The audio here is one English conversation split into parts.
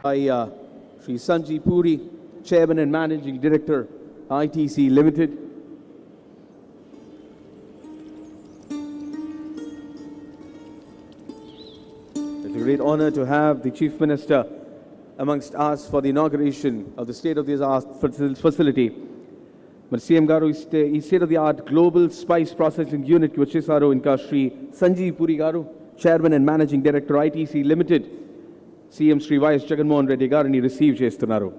by Sri Sanjeev Puri, Chairman and Managing Director, ITC Limited. It's a great honor to have the Chief Minister amongst us for the inauguration of the state-of-the-art facility. But CM Garu is state-of-the-art global spice processing unit ki vachesaru inka Sri Sanjeev Puri Garu, Chairman and Managing Director, ITC Limited. CM Sri Y.S. Jagannath Reddy Garani receive చేస్తున్నారు.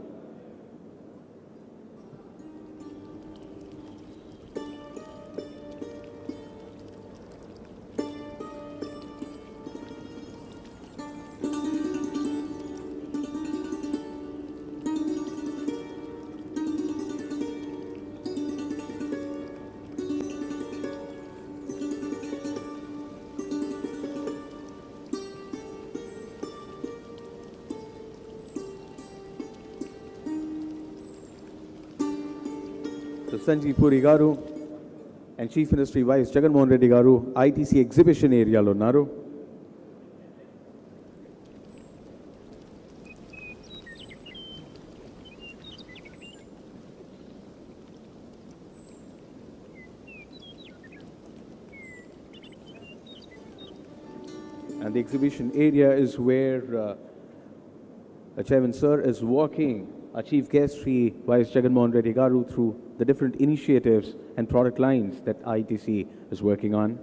So Sanjeev Puri Garu and Chief Minister Y.S. Jagannath Reddy Garu ITC exhibition area lo unnaru. And the exhibition area is where the Chairman Sir is walking our Chief Guest Sri Y.S. Jagannath Reddy Garu through the different initiatives and product lines that ITC is working on.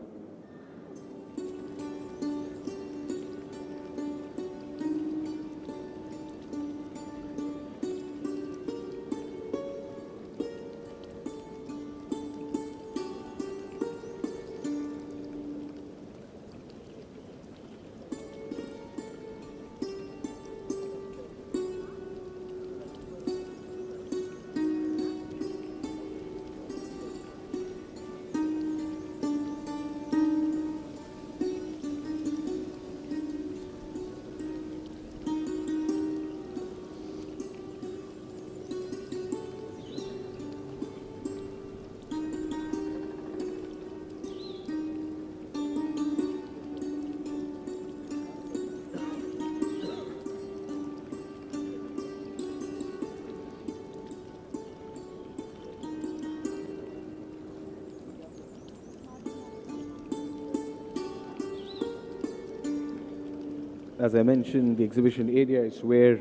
As I mentioned, the exhibition area is where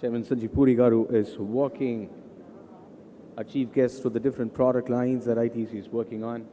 Chairman Sanjeev Puri Garu is walking our chief guests through the different product lines that ITC is working on.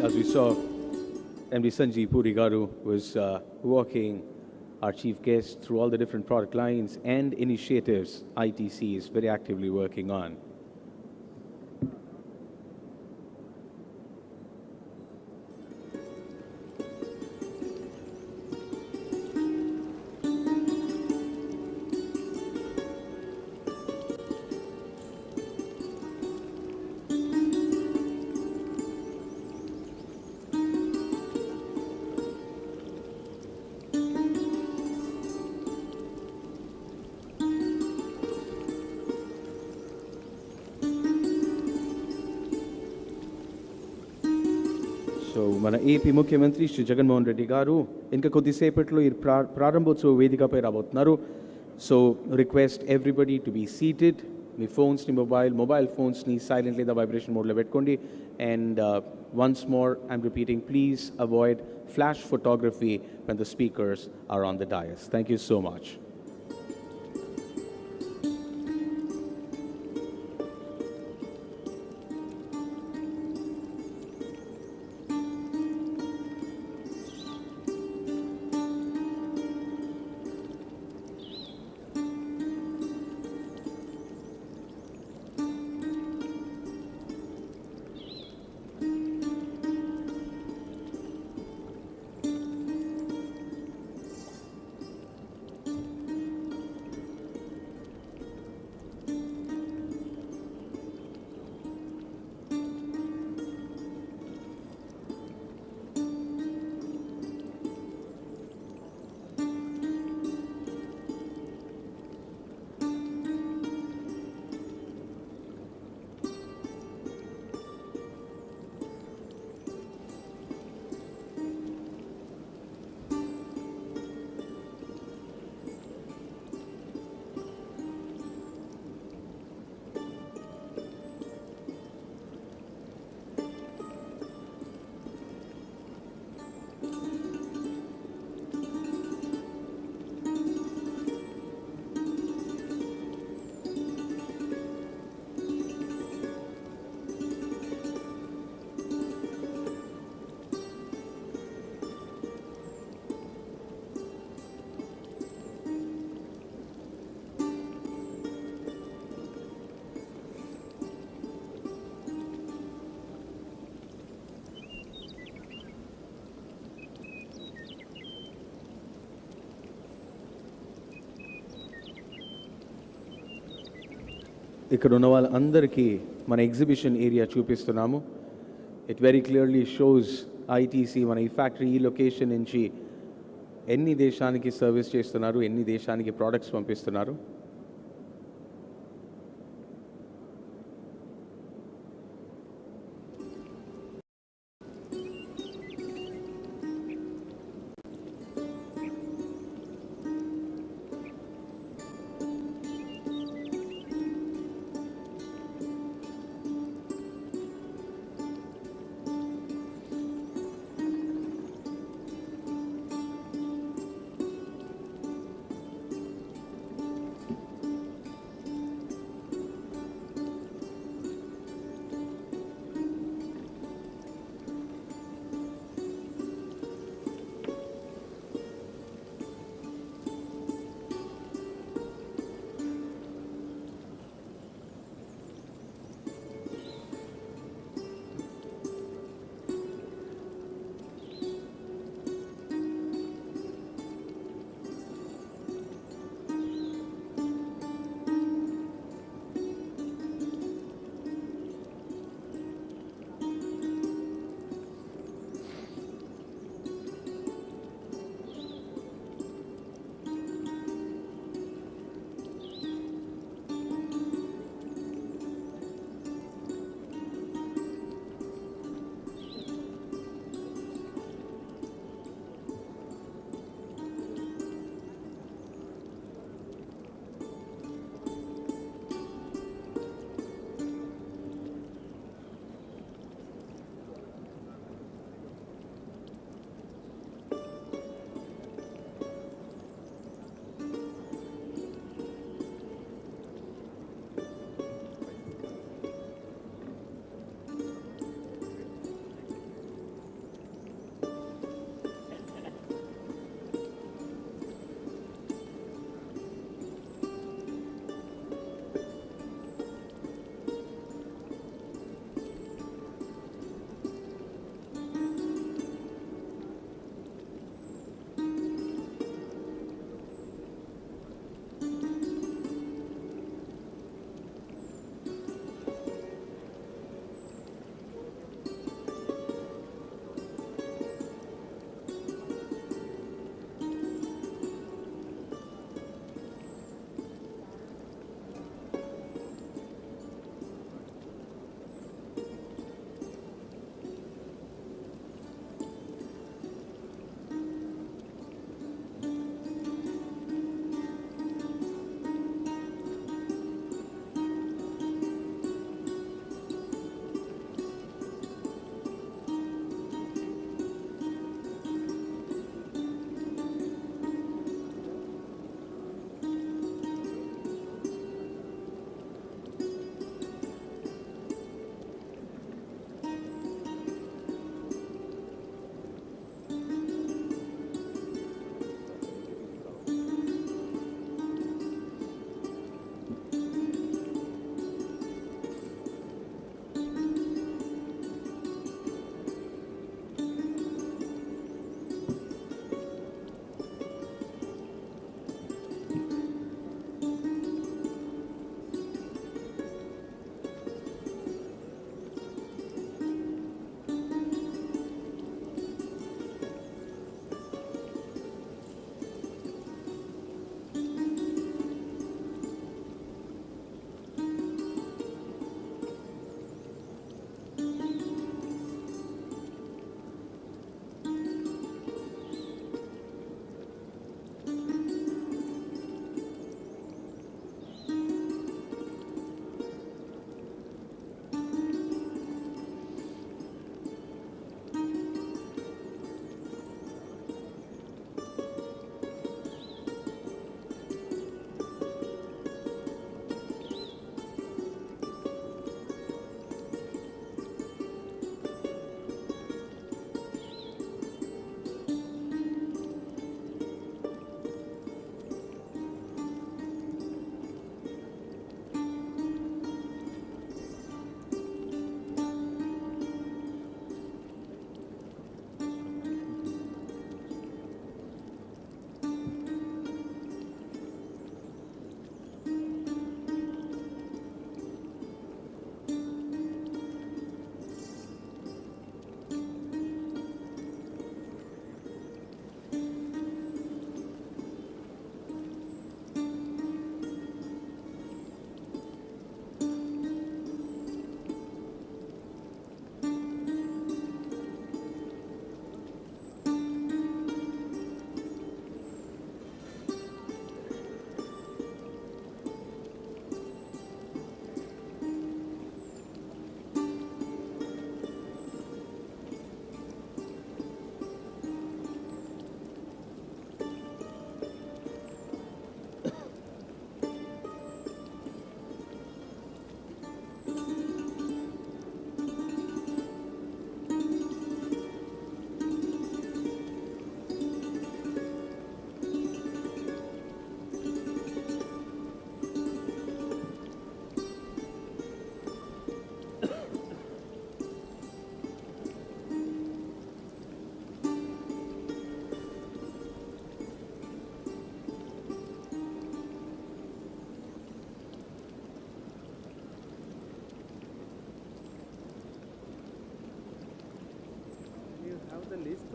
As we saw, MD Sanjeev Puri Garu was walking our chief guest through all the different product lines and initiatives ITC is very actively working on. మన AP ముఖ్యమంత్రి శ్రీ జగన్మోహన్ రెడ్డి గారు ఇంకా కొద్దిసేపట్లో ఈ ప్రారంభోత్సవ వేదికపై రాబోతున్నారు. So request everybody to be seated. మీ ఫోన్స్ని మొబైల్ ఫోన్స్ని సైలెంట్ లేదా వైబ్రేషన్ మోడ్లో పెట్టుకోండి. And once more I'm repeating, please avoid flash photography when the speakers are on the dais. Thank you so much. ఇక్కడ ఉన్న వాళ్ళందరికీ మన ఎగ్జిబిషన్ ఏరియా చూపిస్తున్నాము. It very clearly shows ITC మన ఈ ఫ్యాక్టరీ ఈ లొకేషన్ నుంచి ఎన్ని దేశానికి సర్వీస్ చేస్తున్నారు, ఎన్ని దేశానికి ప్రోడక్ట్స్ పంపిస్తున్నారు.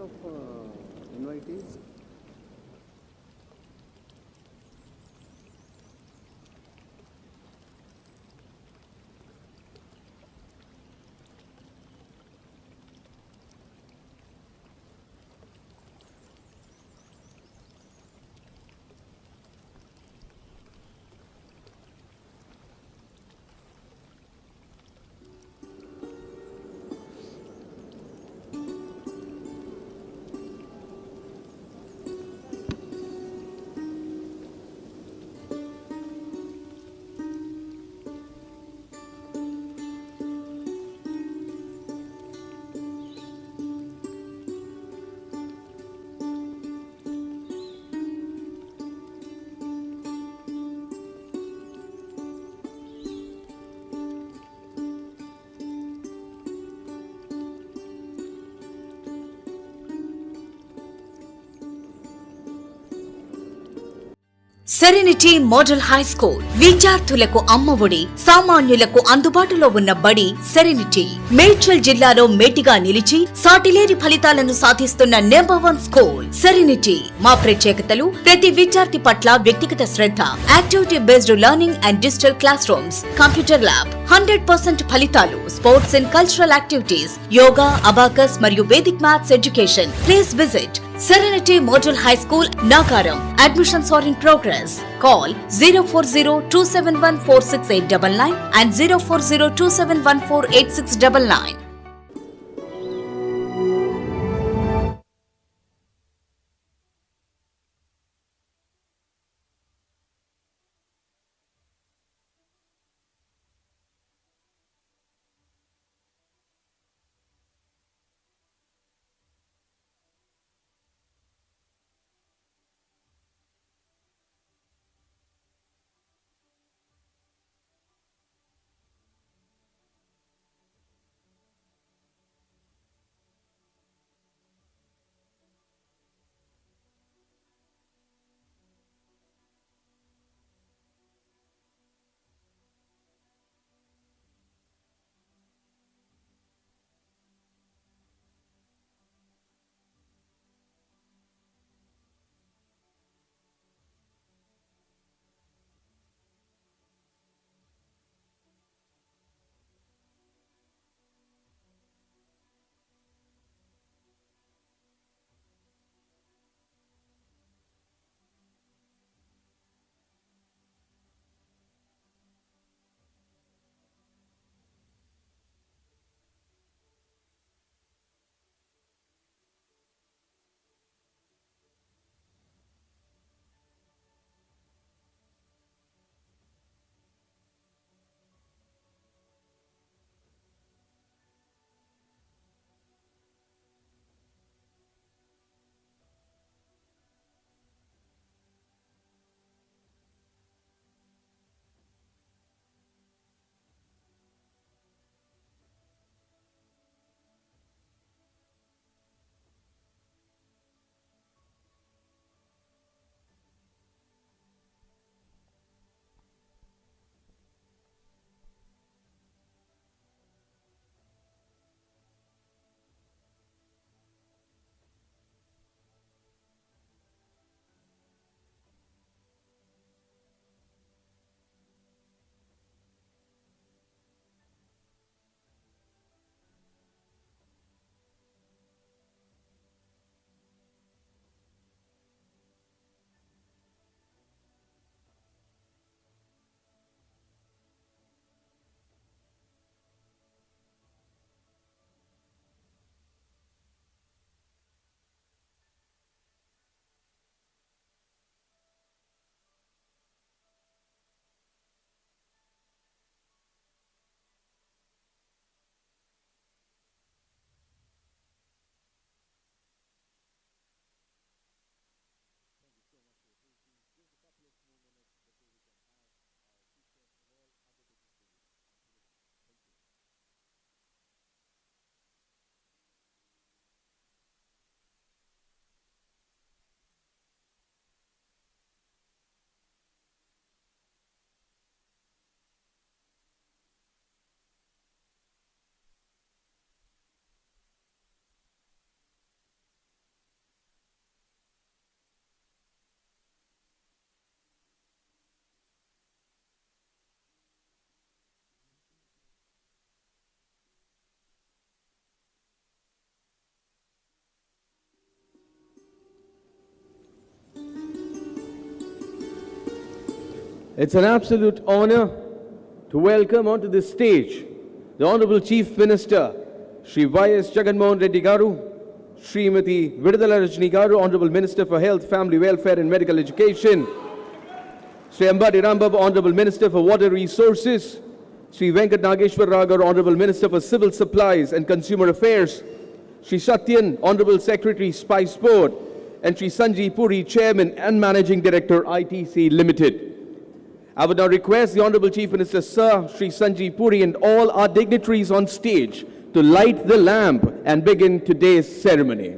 of invitees? Serenity model high school విద్యార్థులకు అమ్మఒడి, సామాన్యులకు అందుబాటులో ఉన్న బడి సెరెనిటీ. మేడ్చల్ జిల్లాలో మేటిగా నిలిచి సాటిలేని ఫలితాలను సాధిస్తున్న #1 స్కూల్ సెరెనిటీ. మా ప్రత్యేకతలు ప్రతి విద్యార్థి పట్ల వ్యక్తిగత శ్రద్ధ, activity based learning and digital classrooms, computer lab, 100% ఫలితాలు, sports and cultural activities, yoga, abacus మరియు Vedic maths education. Please visit Serenity Model High School, Nagaram. Admissions are in progress. Call 040-271-46899 and 040-271-48699. It's an absolute honor to welcome onto this stage the Honorable Chief Minister, Shri Y.S. Jagannath Reddy Garu, Srimati Vidudala Rajni Garu, Honorable Minister for Health, Family Welfare and Medical Education, Sri Ambati Rambabu, Honorable Minister for Water Resources, Sri Venkat Nageshwar Rao Garu, Honorable Minister for Civil Supplies and Consumer Affairs, Sri Satyan, Honorable Secretary, Spice Board, and Sri Sanjeev Puri, Chairman and Managing Director, ITC Limited. I would now request the Honorable Chief Minister, Sir Sri Sanjeev Puri, and all our dignitaries on stage to light the lamp and begin today's ceremony.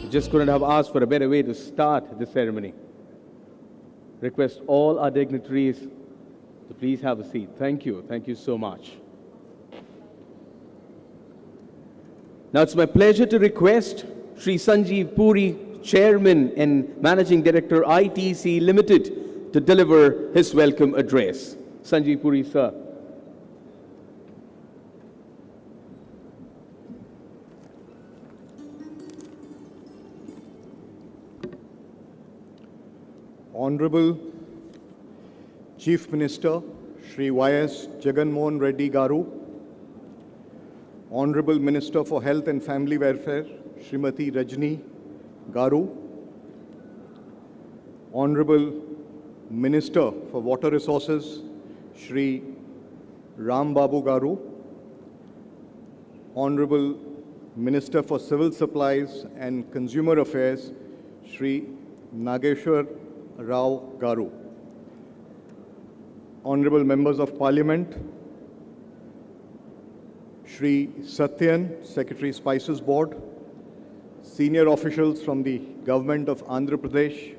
Just couldn't have asked for a better way to start the ceremony. Request all our dignitaries to please have a seat. Thank you. Thank you so much. Now it's my pleasure to request Sri Sanjeev Puri, Chairman and Managing Director, ITC Limited, to deliver his welcome address. Sanjeev Puri, sir. Honorable Chief Minister, Shri Y.S. Jagannath Reddy Garu, Honorable Minister for Health and Family Welfare, Srimati Rajni Garu, Honorable Minister for Water Resources, Shri Ram Babu Garu, Honorable Minister for Civil Supplies and Consumer Affairs, Shri Nageshwar Rao Garu, Honorable Members of Parliament, Shri Satyan, Secretary Spices Board, senior officials from the Government of Andhra Pradesh,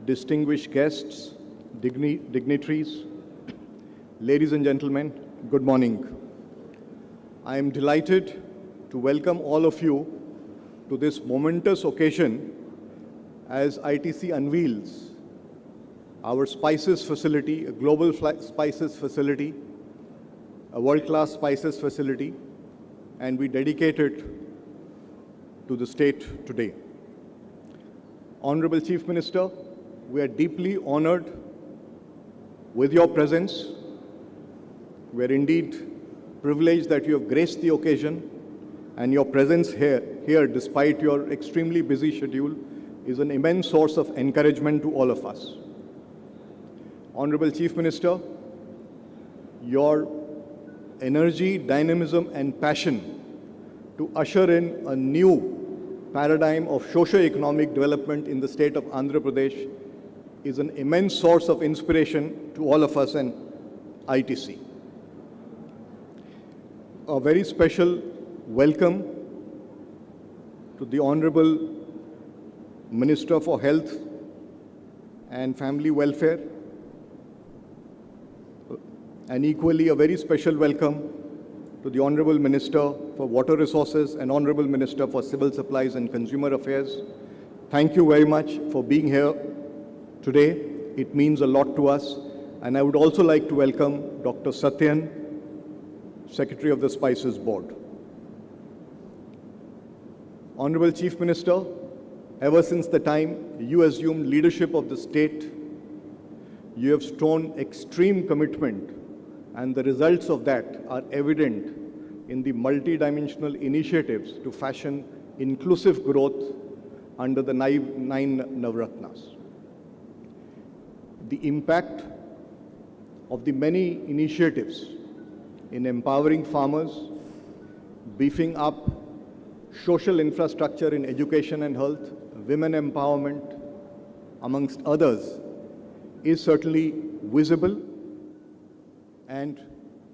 distinguished guests, dignitaries, ladies and gentlemen, good morning. I am delighted to welcome all of you to this momentous occasion as ITC unveils our spices facility, a global spices facility, a world-class spices facility, and we dedicate it to the state today. Honorable Chief Minister, we are deeply honored with your presence. We are indeed privileged that you have graced the occasion, and your presence here despite your extremely busy schedule is an immense source of encouragement to all of us. Honorable Chief Minister, your energy, dynamism and passion to usher in a new paradigm of socio-economic development in the state of Andhra Pradesh is an immense source of inspiration to all of us and ITC. A very special welcome to the Honorable Minister for Health and Family Welfare, and equally a very special welcome to the Honorable Minister for Water Resources and Honorable Minister for Civil Supplies and Consumer Affairs. Thank you very much for being here today. It means a lot to us. And I would also like to welcome Dr. Satyan, Secretary of the Spices Board. Honorable Chief Minister, ever since the time you assumed leadership of the state, you have shown extreme commitment, and the results of that are evident in the multidimensional initiatives to fashion inclusive growth under the nine Navratnas. The impact of the many initiatives in empowering farmers, beefing up social infrastructure in education and health, women empowerment, amongst others, is certainly visible and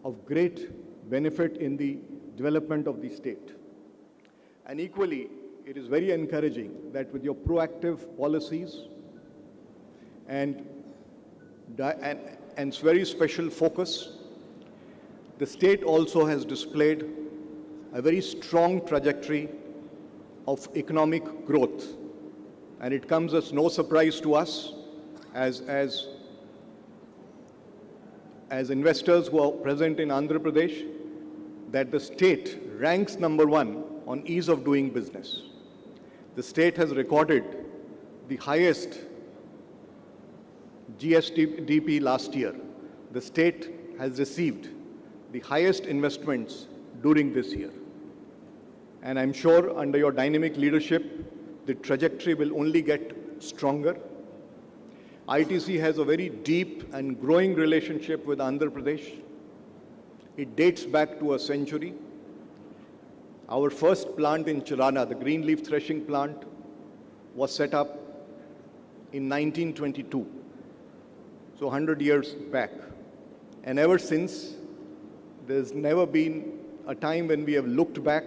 of great benefit in the development of the state. And equally, it is very encouraging that with your proactive policies and very special focus, the state also has displayed a very strong trajectory of economic growth. And it comes as no surprise to us as investors who are present in Andhra Pradesh that the state ranks #1 on ease of doing business. the state has recorded the highest GSDP last year. The state has received the highest investments during this year. And I'm sure under your dynamic leadership, the trajectory will only get stronger. ITC has a very deep and growing relationship with Andhra Pradesh. It dates back to a century. Our first plant in Chirana, the green leaf threshing plant, was set up in 1922, so 100 years back. And ever since, there's never been a time when we have looked back.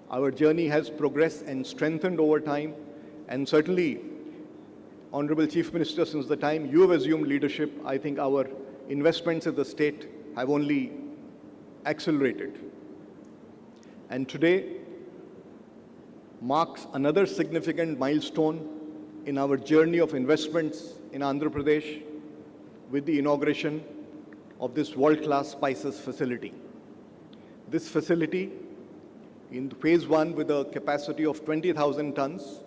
Our journey has progressed and strengthened over time, and certainly, Honorable Chief Minister, since the time you have assumed leadership, I think our investments in the state have only accelerated. And today marks another significant milestone in our journey of investments in Andhra Pradesh with the inauguration of this world-class spices facility. This facility, in phase one with a capacity of 20,000 tons,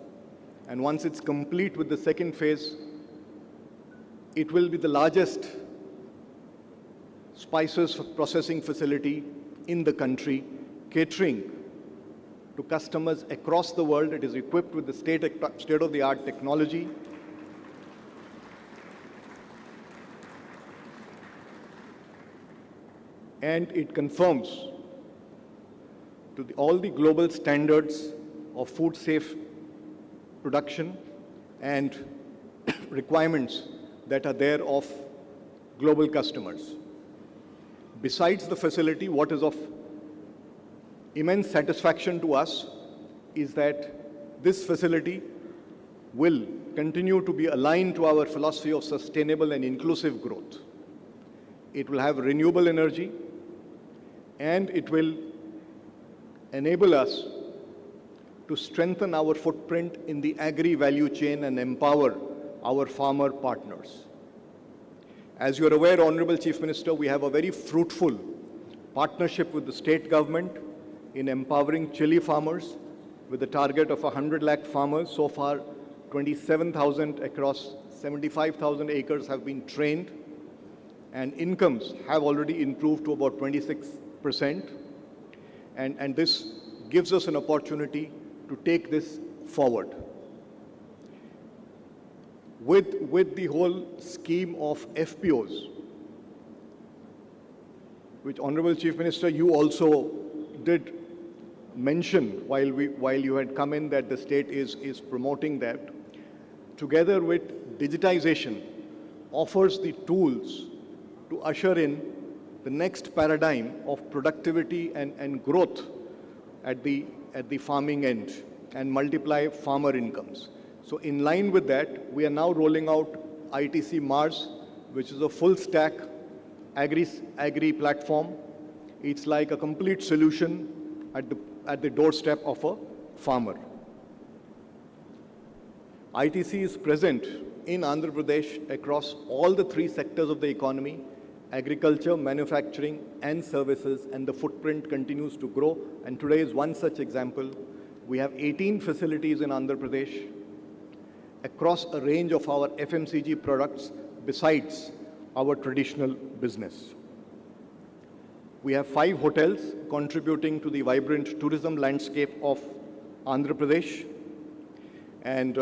and once it's complete with the second phase, it will be the largest spices processing facility in the country, catering to customers across the world. It is equipped with the state-of-the-art technology. And it conforms to all the global standards of food safe production and requirements that are there of global customers. Besides the facility, what is of immense satisfaction to us is that this facility will continue to be aligned to our philosophy of sustainable and inclusive growth. It will have renewable energy, and it will enable us to strengthen our footprint in the agri-value chain and empower our farmer partners. As you are aware, Honorable Chief Minister, we have a very fruitful partnership with the state government in empowering chili farmers with a target of 100 lakh farmers. So far, 27,000 across 75,000 acres have been trained, and incomes have already improved to about 26%. And this gives us an opportunity to take this forward. With the whole scheme of FPOs, which Honorable Chief Minister, you also did mention while you had come in, that the state is promoting that, together with digitization, offers the tools to usher in the next paradigm of productivity and growth at the farming end and multiply farmer incomes. So in line with that, we are now rolling out ITC Mars, which is a full stack agri platform. It's like a complete solution at the doorstep of a farmer. ITC is present in Andhra Pradesh across all the three sectors of the economy: agriculture, manufacturing, and services, and the footprint continues to grow. And today is one such example. We have 18 facilities in Andhra Pradesh across a range of our FMCG products besides our traditional business. We have 5 hotels contributing to the vibrant tourism landscape of Andhra Pradesh. And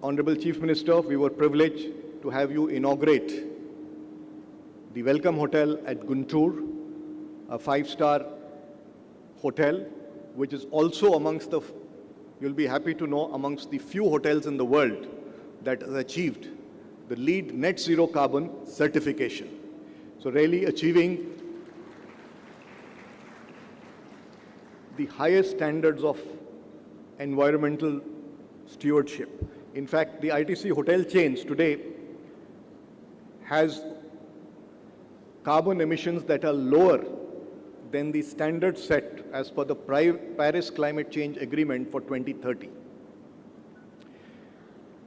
Honorable Chief Minister, we were privileged to have you inaugurate the Welcome Hotel at Guntur, a 5-star hotel, which is also amongst the, you'll be happy to know, amongst the few hotels in the world that has achieved the LEED Net Zero Carbon certification. So really achieving the highest standards of environmental stewardship. In fact, the ITC hotel chains today has carbon emissions that are lower than the standard set as per the Paris Climate Change Agreement for 2030.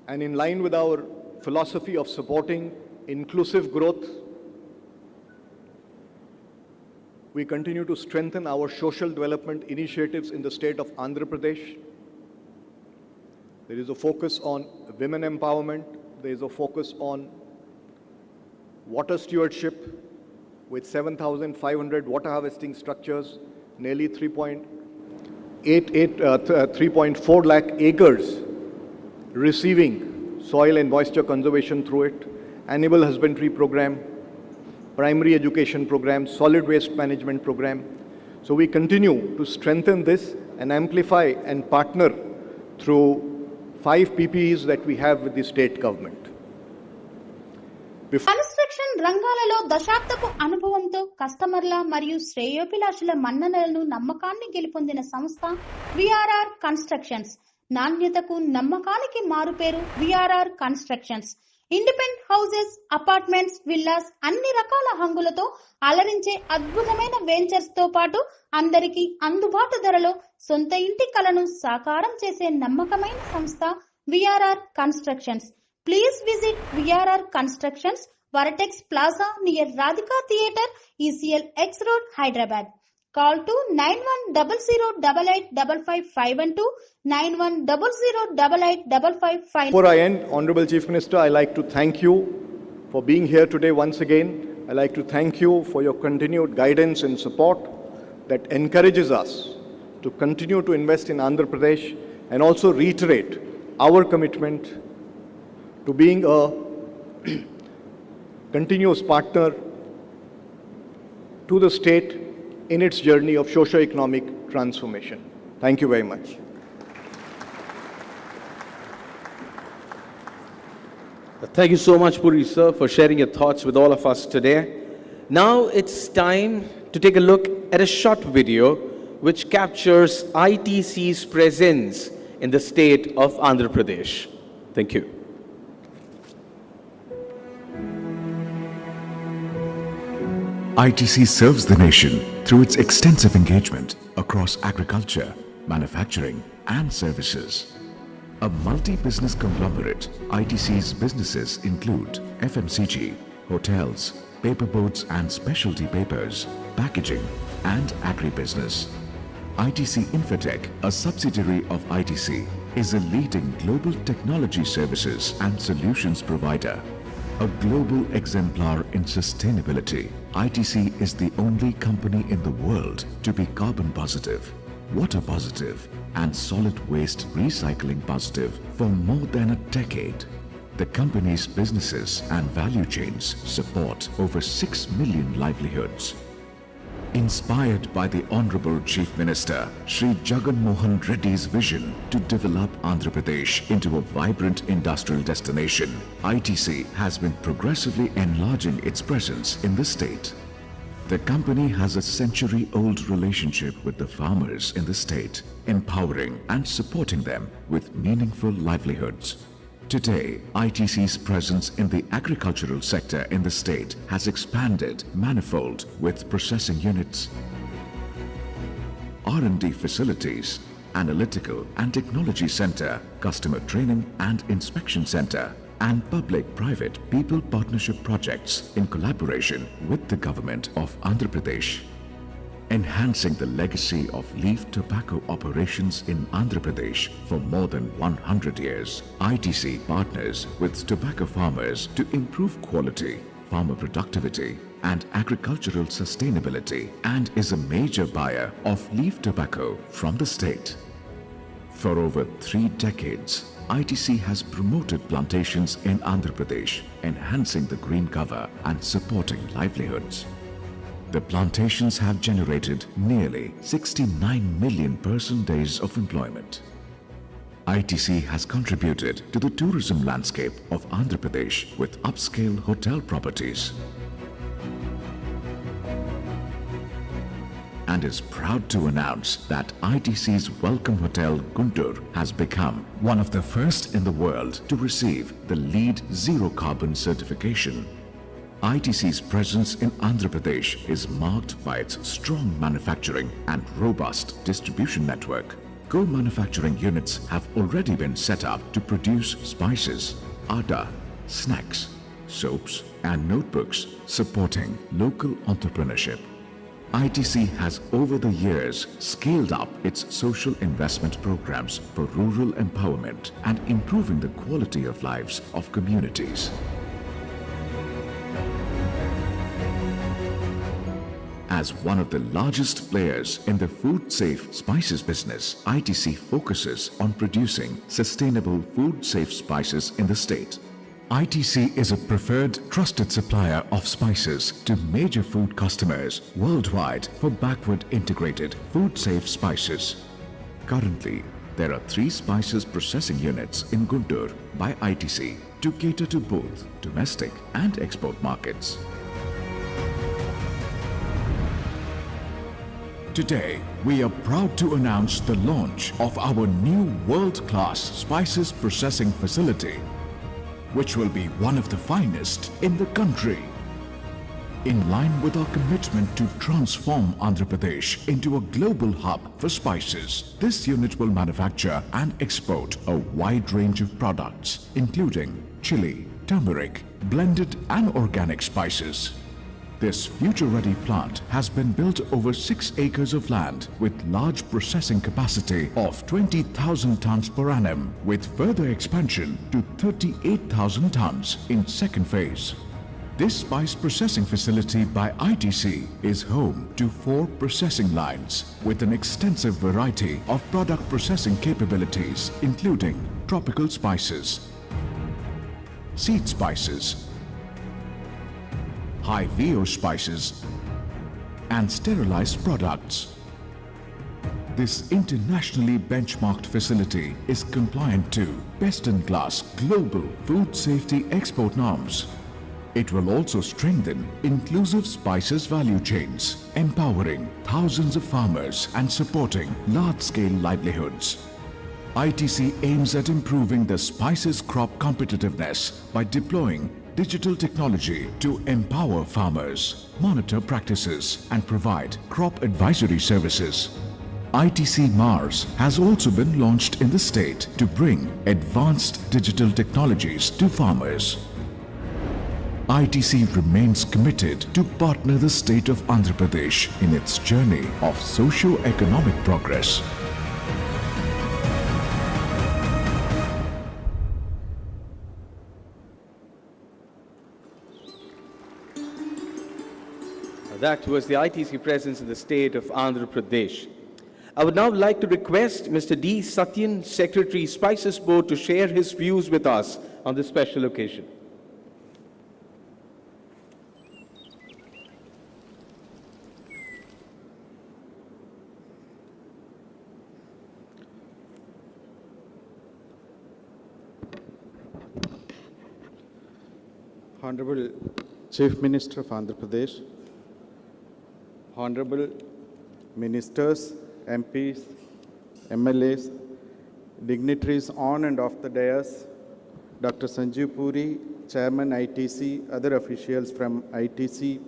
And in line with our philosophy of supporting inclusive growth, we continue to strengthen our social development initiatives in the state of Andhra Pradesh. There is a focus on women empowerment. There is a focus on water stewardship with 7,500 water harvesting structures, nearly 3.4 lakh acres receiving soil and moisture conservation through it, animal husbandry program, primary education program, solid waste management program. So we continue to strengthen this and amplify and partner through 5 PPEs that we have with the state government. Construction రంగాలలో దశాబ్దపు అనుభవంతో కస్టమర్ల మరియు శ్రేయోభిలాషుల మన్ననలను నమ్మకాన్ని గెలుపొందిన సంస్థ VRR constructions. నాణ్యతకు నమ్మకానికి మారుపేరు VRR constructions. Independent houses, apartments, villas అన్ని రకాల హంగులతో అలరించే అద్భుతమైన వెంచర్స్ తో పాటు అందరికీ అందుబాటు ధరలో సొంత ఇంటి కలను సాకారం చేసే నమ్మకమైన సంస్థ VRR constructions. Please visit VRR Constructions, Varatex Plaza near Radhika Theatre, ECL X Road, Hyderabad. Call to 9100885551 9100885551. Before I end, Honorable Chief Minister, I like to thank you for being here today once again. I like to thank you for your continued guidance and support that encourages us to continue to invest in Andhra Pradesh and also reiterate our commitment to being a continuous partner to the state in its journey of socio-economic transformation. Thank you very much. Thank you so much, Puri sir, for sharing your thoughts with all of us today. Now it's time to take a look at a short video which captures ITC's presence in the state of Andhra Pradesh. Thank you. ITC serves the nation through its extensive engagement across agriculture, manufacturing and services. A multi-business conglomerate, ITC's businesses include FMCG, hotels, paperboards and specialty papers, packaging and agribusiness. ITC Infotech, a subsidiary of ITC, is a leading global technology services and solutions provider. A global exemplar in sustainability, ITC is the only company in the world to be carbon positive, water positive and solid waste recycling positive for more than a decade. The company's businesses and value chains support over 6 million livelihoods. Inspired by the Honorable Chief Minister, Shri Jagan Mohan Reddy's vision to develop Andhra Pradesh into a vibrant industrial destination, ITC has been progressively enlarging its presence in the state. The company has a century-old relationship with the farmers in the state, empowering and supporting them with meaningful livelihoods. Today, ITC's presence in the agricultural sector in the state has expanded manifold with processing units, R&D facilities, analytical and technology center, customer training and inspection center, and public-private people partnership projects in collaboration with the government of Andhra Pradesh. Enhancing the legacy of leaf tobacco operations in Andhra Pradesh for more than 100 years, ITC partners with tobacco farmers to improve quality, farmer productivity and agricultural sustainability, and is a major buyer of leaf tobacco from the state. For over 3 decades, ITC has promoted plantations in Andhra Pradesh, enhancing the green cover and supporting livelihoods. The plantations have generated nearly 69 million person days of employment. ITC has contributed to the tourism landscape of Andhra Pradesh with upscale hotel properties and is proud to announce that ITC's Welcome Hotel Guntur has become one of the first in the world to receive the LEED Zero Carbon certification. ITC's presence in Andhra Pradesh is marked by its strong manufacturing and robust distribution network. Co-manufacturing units have already been set up to produce spices, atta, snacks, soaps and notebooks, supporting local entrepreneurship. ITC has over the years scaled up its social investment programs for rural empowerment and improving the quality of lives of communities. As one of the largest players in the food-safe spices business, ITC focuses on producing sustainable food-safe spices in the state. ITC is a preferred, trusted supplier of spices to major food customers worldwide for backward integrated food-safe spices. Currently, there are 3 spices processing units in Guntur by ITC to cater to both domestic and export markets. Today, we are proud to announce the launch of our new world-class spices processing facility, which will be one of the finest in the country. In line with our commitment to transform Andhra Pradesh into a global hub for spices, this unit will manufacture and export a wide range of products, including chili, turmeric, blended and organic spices. This future-ready plant has been built over 6 acres of land with large processing capacity of 20,000 tons per annum, with further expansion to 38,000 tons in second phase. This spice processing facility by ITC is home to 4 processing lines with an extensive variety of product processing capabilities, including tropical spices, seed spices, high VO spices, and sterilized products. This internationally benchmarked facility is compliant to best-in-class global food safety export norms. It will also strengthen inclusive spices value chains, empowering thousands of farmers and supporting large-scale livelihoods. ITC aims at improving the spices crop competitiveness by deploying digital technology to empower farmers, monitor practices, and provide crop advisory services. ITC Mars has also been launched in the state to bring advanced digital technologies to farmers. ITC remains committed to partner the state of Andhra Pradesh in its journey of socio-economic progress. That was the ITC presence in the state of Andhra Pradesh. I would now like to request Mr. D. Satyan, Secretary, Spices Board, to share his views with us on this special occasion. Honorable Chief Minister of Andhra Pradesh, Honorable Ministers, MPs, MLAs, dignitaries on and off the dais, Dr. Sanjeev Puri, Chairman ITC, other officials from ITC,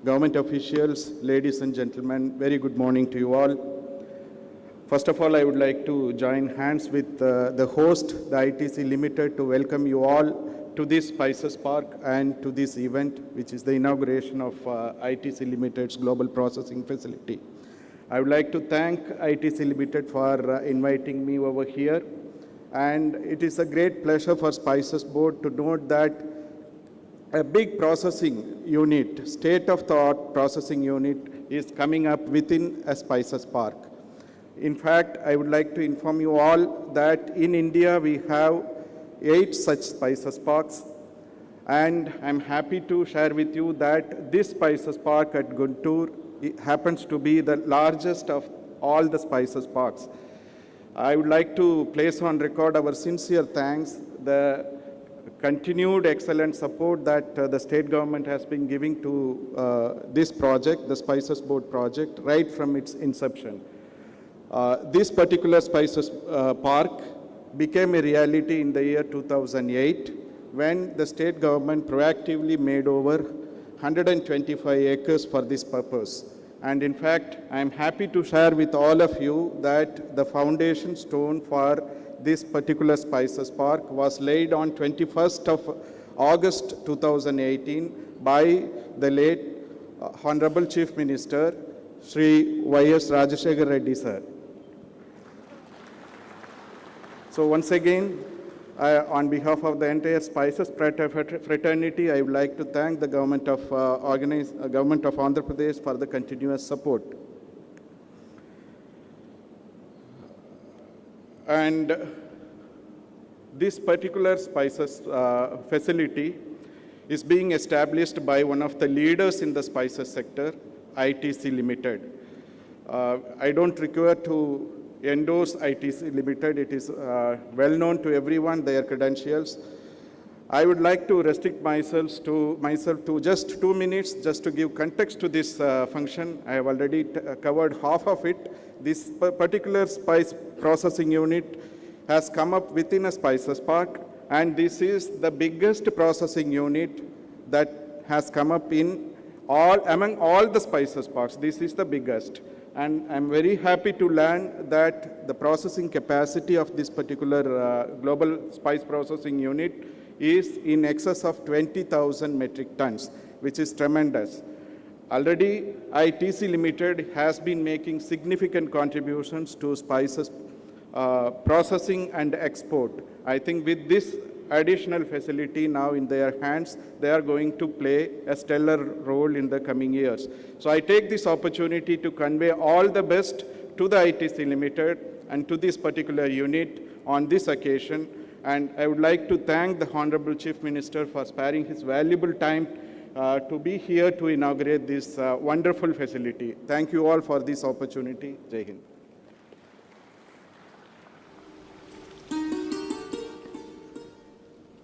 government officials, ladies and gentlemen, very good morning to you all. First of all, I would like to join hands with the host, the ITC Limited, to welcome you all to this Spices Park and to this event, which is the inauguration of ITC Limited's Global Processing Facility. I would like to thank ITC Limited for inviting me over here. And it is a great pleasure for Spices Board to note that a big processing unit, state-of-the-art processing unit, is coming up within a Spices Park. In fact, I would like to inform you all that in India we have 8 such Spices Parks, and I'm happy to share with you that this Spices Park at Guntur happens to be the largest of all the Spices Parks. I would like to place on record our sincere thanks, the continued excellent support that the state government has been giving to this project, the Spices Board project, right from its inception. This particular Spices Park became a reality in the year 2008 when the state government proactively made over 125 acres for this purpose. And in fact, I am happy to share with all of you that the foundation stone for this particular Spices Park was laid on 21st of August 2018 by the late Honorable Chief Minister Shri Y.S. Rajashekar Reddy sir. So once again, on behalf of the entire Spices fraternity, I would like to thank the government of government of Andhra Pradesh for the continuous support. And this particular spices facility is being established by one of the leaders in the spices sector, ITC Limited. I don't require to endorse ITC Limited. It is well known to everyone, their credentials. I would like to restrict myself to just 2 minutes, just to give context to this function. I have already covered half of it. This particular spice processing unit has come up within a spices park, and this is the biggest processing unit that has come up among all the spices parks. This is the biggest. And I'm very happy to learn that the processing capacity of this particular global spice processing unit is in excess of 20,000 metric tons, which is tremendous. Already, ITC Limited has been making significant contributions to spices processing and export. I think with this additional facility now in their hands, they are going to play a stellar role in the coming years. So I take this opportunity to convey all the best to the ITC Limited and to this particular unit on this occasion. And I would like to thank the Honorable Chief Minister for sparing his valuable time to be here to inaugurate this wonderful facility. Thank you all for this opportunity. Jai Hind.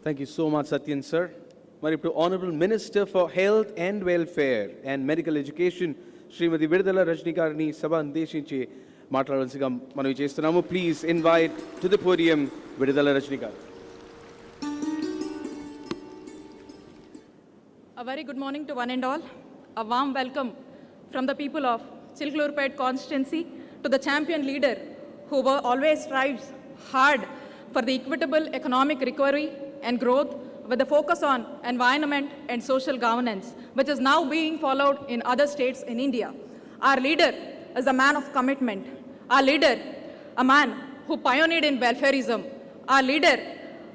Thank you so much, Satyan sir. Mari to Honorable Minister for Health and Welfare and Medical Education, Srimati Vidala Rajnikarni Sabha Andeshinche మాట్లాడాల్సిగా మనవి చేస్తున్నాము. Please invite to the podium Vidala Rajnikar. A very good morning to one and all. A warm welcome from the people of Chilklurpet constituency to the champion leader who always strives hard for the equitable economic recovery and growth with the focus on environment and social governance, which is now being followed in other states in India. Our leader is a man of commitment. Our leader, a man who pioneered in welfareism. Our leader,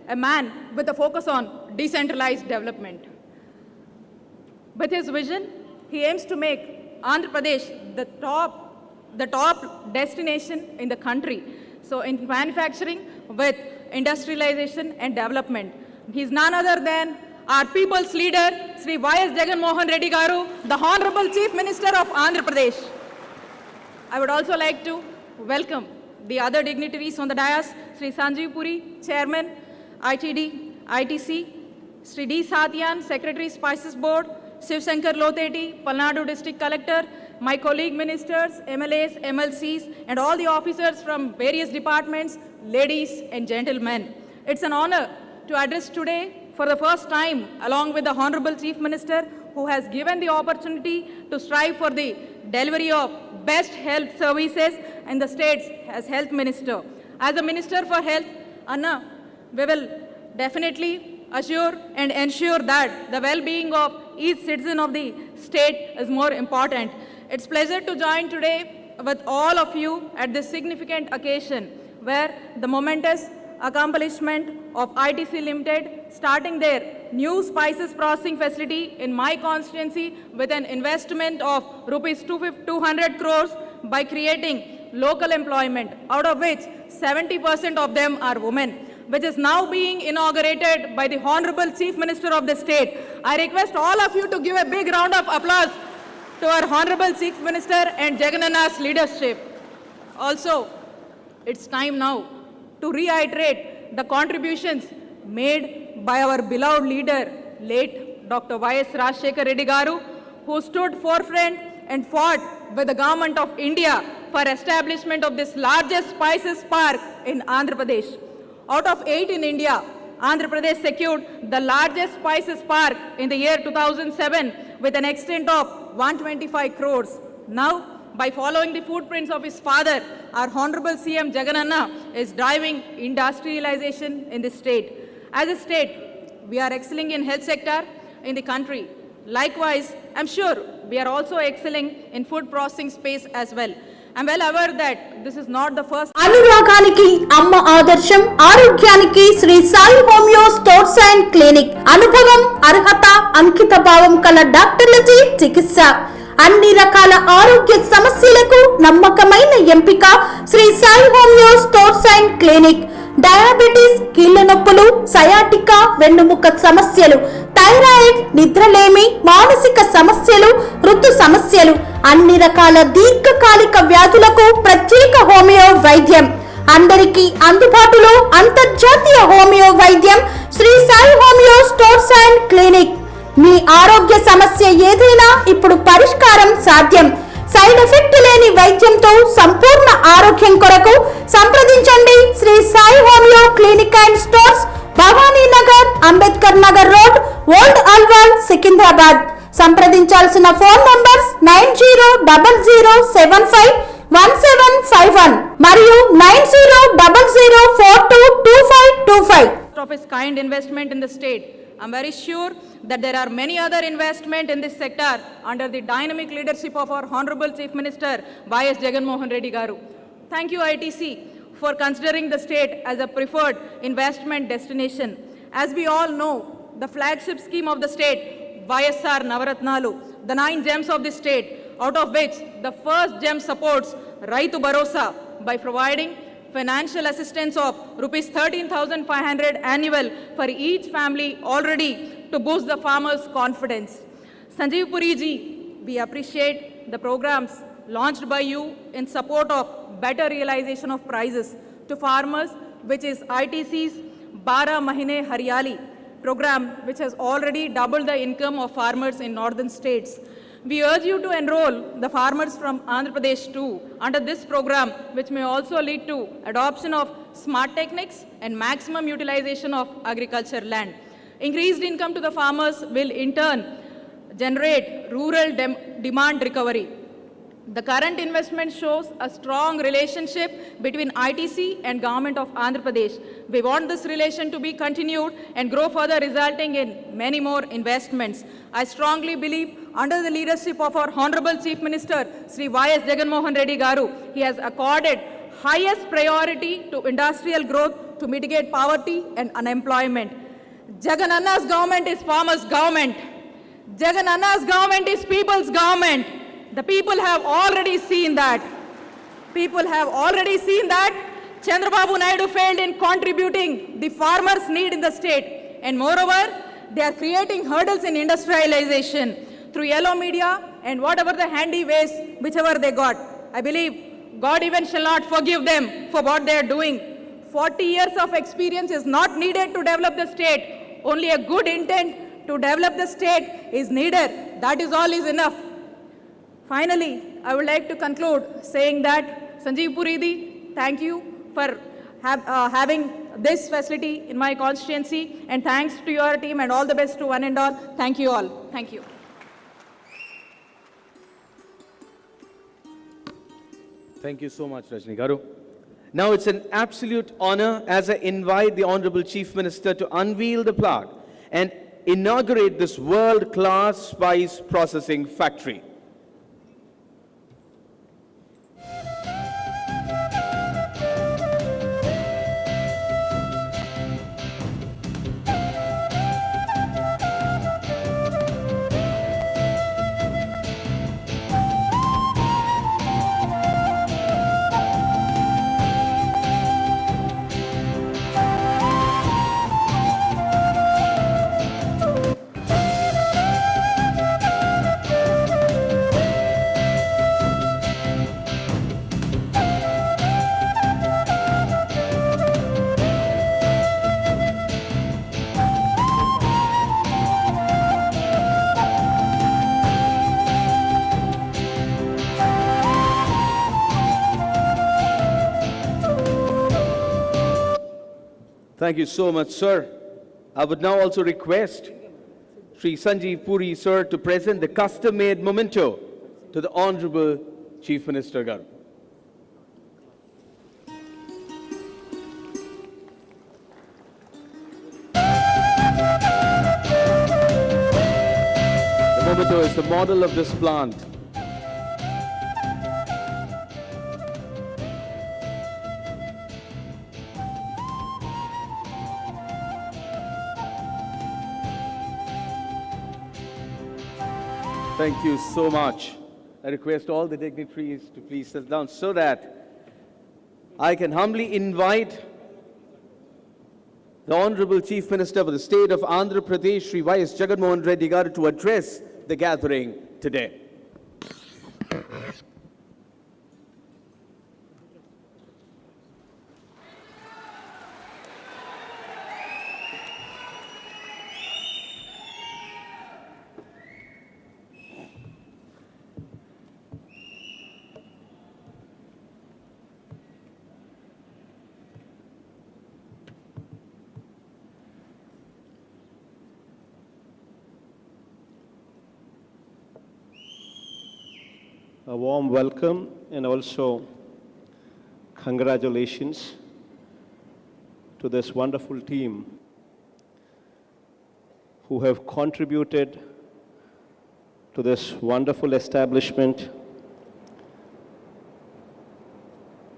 a man with a focus on decentralized development. With his vision, he aims to make Andhra Pradesh the top destination in the country. So in manufacturing with industrialization and development. He is none other than our people's leader, Sri Y.S. Jagan Mohan Reddy Garu, the Honorable Chief Minister of Andhra Pradesh. I would also like to welcome the other dignitaries on the dais, Sri Sanjeev Puri, Chairman, ITD, ITC, Sri D. Satyan, Secretary, Spices Board, Shiv Shankar Loteti, Palnadu District Collector, my colleague ministers, MLAs, MLCs, and all the officers from various departments, ladies and gentlemen. It's an honor to address today for the first time along with the Honorable Chief Minister who has given the opportunity to strive for the delivery of best health services in the states as Health Minister. As a Minister for Health, Anna, we will definitely assure and ensure that the well-being of each citizen of the state is more important. It's a pleasure to join today with all of you at this significant occasion where the momentous accomplishment of ITC Limited starting their new spices processing facility in my constituency with an investment of rupees 200 crores by creating local employment, out of which 70% of them are women, which is now being inaugurated by the Honorable Chief Minister of the state. I request all of you to give a big round of applause to our Honorable Chief Minister and Jagannath's leadership. Also, it's time now to reiterate the contributions made by our beloved leader, late Dr. Y.S. Rajashekar Reddy Garu, who stood forefront and fought with the government of India for establishment of this largest spices park in Andhra Pradesh. Out of 8 in India, Andhra Pradesh secured the largest spices park in the year 2007 with an extent of 125 crores. Now, by following the footprints of his father, our Honorable CM Jagananna is driving industrialization in the state. As a state, we are excelling in health sector in the country. Likewise, I'm sure we are also excelling in food processing space as well. I'm well aware that this is not the first. అనురాగానికి అమ్మ ఆదర్శం, ఆరోగ్యానికి Shri Sai homeo stores and clinic. అనుభవం, అర్హత, అంకిత భావం కల డాక్టర్లచే చికిత్స. అన్ని రకాల ఆరోగ్య సమస్యలకు నమ్మకమైన ఎంపిక Shri Sai homeo stores and clinic. Diabetes, కీళ్ల నొప్పులు, సయాటికా, వెన్నుముక సమస్యలు, థైరాయిడ్, నిద్రలేమి, మానసిక సమస్యలు, ఋతు సమస్యలు, అన్ని రకాల దీర్ఘకాలిక వ్యాధులకు ప్రత్యేక హోమియో వైద్యం. అందరికీ అందుబాటులో అంతర్జాతీయ హోమియో వైద్యం Shri Sai homeo stores and clinic. మీ ఆరోగ్య సమస్య ఏదైనా ఇప్పుడు పరిష్కారం సాధ్యం. సైడ్ ఎఫెక్ట్ లేని వైద్యంతో సంపూర్ణ ఆరోగ్యం కొరకు సంప్రదించండి Shri Sai homeo clinic and stores, Bhavani Nagar, Ambedkar Nagar road, old Alwal, Secunderabad. సంప్రదించాల్సిన ఫోన్ నంబర్స్ 9000751751 మరియు 9000422525. Of his kind investment in the state. I'm very sure that there are many other investment in this sector under the dynamic leadership of our Honorable Chief Minister Y.S. Jagannath Reddy Garu. Thank you ITC for considering the state as a preferred investment destination. As we all know, the flagship scheme of the state, YSR Navaratnalu, the 9 gems of the state, out of which the first gem supports Raitu Bharosa by providing financial assistance of rupees 13,500 annual for each family already to boost the farmers' confidence. Sanjeev Puri ji, we appreciate the programs launched by you in support of better realization of prices to farmers, which is ITC's 12 Mahine Haryali program, which has already doubled the income of farmers in northern states. We urge you to enroll the farmers from Andhra Pradesh too under this program, which may also lead to adoption of smart techniques and maximum utilization of agriculture land. Increased income to the farmers will in turn generate rural demand recovery. The current investment shows a strong relationship between ITC and Government of Andhra Pradesh. We want this relation to be continued and grow further, resulting in many more investments. I strongly believe under the leadership of our Honorable Chief Minister, Sri Y.S. Jagannath Reddy Garu, he has accorded highest priority to industrial growth to mitigate poverty and unemployment. Jagannath's government is farmers' government. Jagannath's government is people's government. The people have already seen that. People have already seen that Chandrababu Naidu failed in contributing the farmers' need in the state. And moreover, they are creating hurdles in industrialization through yellow media and whatever the handy ways, whichever they got. I believe God even shall not forgive them for what they are doing. 40 years of experience is not needed to develop the state. Only a good intent to develop the state is needed. That is all is enough. Finally, I would like to conclude saying that Sanjeev Puridi, thank you for having this facility in my constituency, and thanks to your team and all the best to one and all. Thank you all. Thank you. Thank you so much, Rajni Garu. Now it's an absolute honor as I invite the Honorable Chief Minister to unveil the plaque and inaugurate this world-class spice processing factory. Thank you so much, sir. I would now also request Sri Sanjeev Puri, sir, to present the custom-made memento to the Honorable Chief Minister Garu. The tomato is the model of this plant. Thank you so much. I request all the dignitaries to please sit down so that I can humbly invite the Honorable Chief Minister for the State of Andhra Pradesh, Sri Y.S. Jagannath Reddy Garu, to address the gathering today. A warm welcome and also congratulations to this wonderful team who have contributed to this wonderful establishment